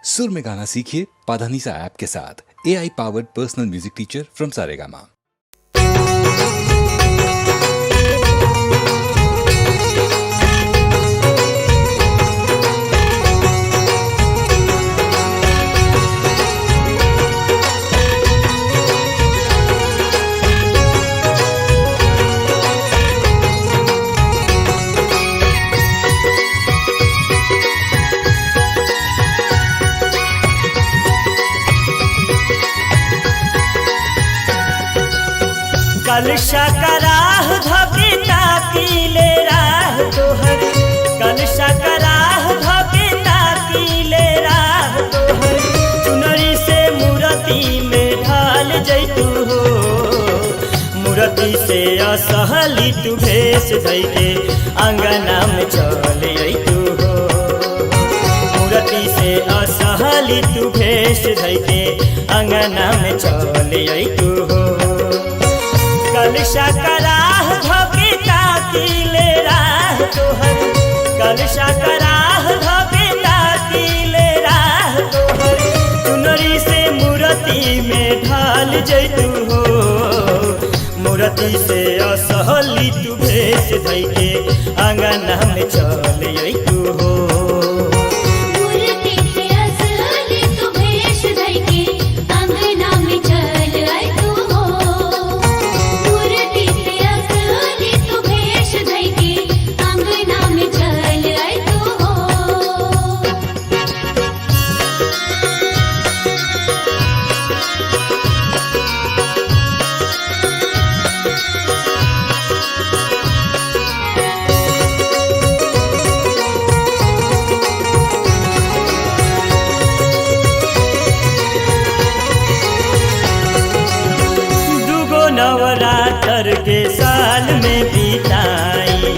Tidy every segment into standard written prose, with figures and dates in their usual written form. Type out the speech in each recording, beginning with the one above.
सुर में गाना सीखिए पाधानीसा ऐप के साथ। AI powered personal music teacher from Saregama. कलशा कराह धके ताकीले राह तोहर, कलशा कराह धके ताकीले राह तोहर, चुनरी से मूर्ति में ढाल जैतू हो, मूर्ति से असहली तू भेष धैके अंगना में चल अइतू हो, मूर्ति से असहली तू भेष धैके अंगना में चल अइतू हो। कलशा कराह धके ताकीले राह तोहर, कलशा कराह धके ताकीले राह तोहर, चुनरी से मूर्ति में ढाल जैतू हो, मूर्ति से असहली तू भेष धैके अंगना में चल अइतू हो। नवरात्र के साल में बिताई,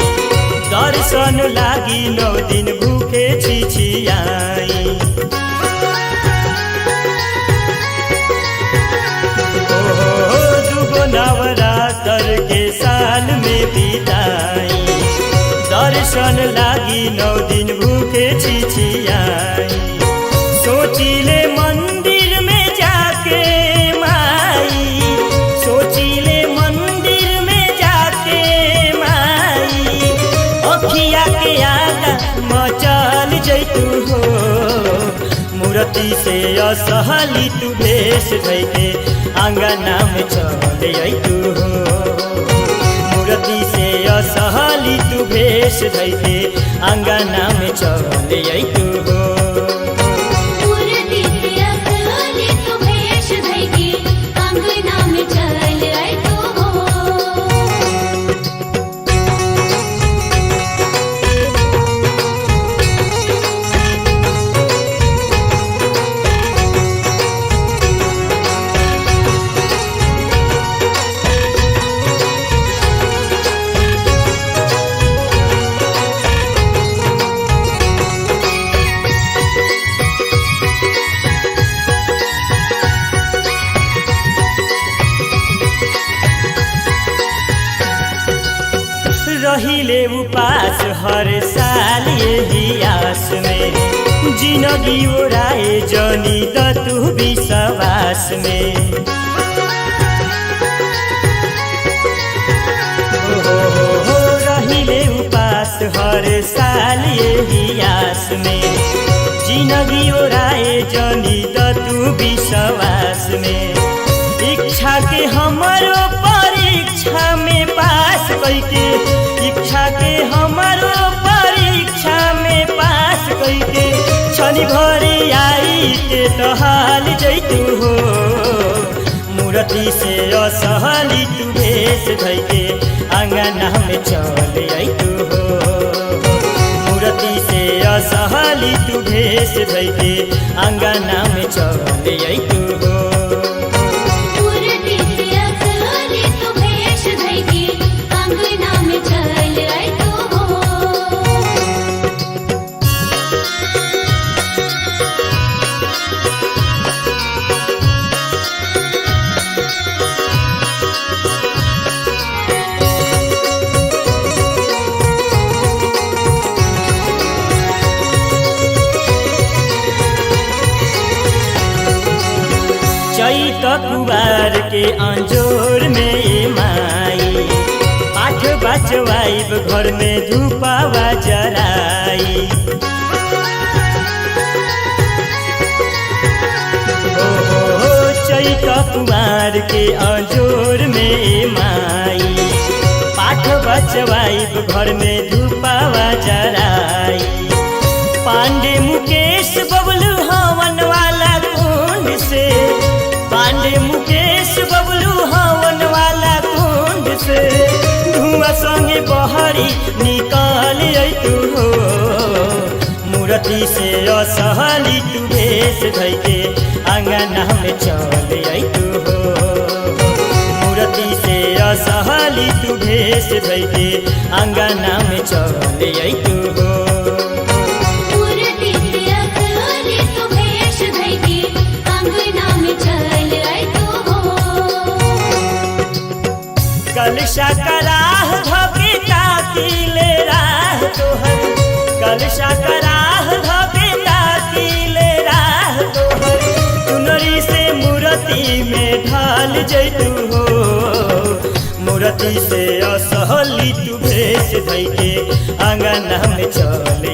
दर्शन लागी 9 दिन भूखे छिछियाई, दुगो नवरात्र के साल में बिताई, दर्शन लागी 9 दिन भूखे छिछियाई, सोचिले मंदिर में जाके माई, सोचिले मंदिर में जाके माई, अखिया के आगा मचल जैतू हो, मूर्ति से असहली तू भेष धैके अंगना में चल अइतू हो, मूर्ति से असहली तू भेष धैके अंगना में चल अइतू हो। रहिले उपास हर साल यही आस में, जिंदगी उड़ाए जनी दतु विश्वास में, रहिले उपास हर साल यही आस में, जिंदगी उड़ाए जनी दतु विश्वास में, इच्छा के हमारो परीक्षा में पास कैके, इच्छा के हमारो परीक्षा में पास कैके, छनी भरी आई के टहाल जैतू हो, मूर्ति से असहली तू भेष धैके अंगना में चल अइतू हो, मूर्ति से असहली तू भेष धैके अंगना में चल अइतू हो। चैत कुवार के अंजोर में माई पाठ बचवाइब घर में धूपावा जराई। चैत कुवार के अंजोर में माई पाठ बचवाइब घर में धूपावा जराई। पांडे मुकेश बबलू हवन वाला कुंड से, पांडे मुकेश बबलू हवन वाला कुंड से धुआं संगे बहरी निकाल तू हो। मूर्ति से असहली तू भेष धैके अंगना में चल तू हो। मूर्ति से असहली तू भेष धैके अंगना में चल तू हो। कलशा कराह धके ताकीले राह तोहर, कलशा कराह धके ताकीले राह तोहर। चुनरी से मूर्ति में ढाल जैतू हो। मूर्ति से असहली तू भेष धैके अंगना में चल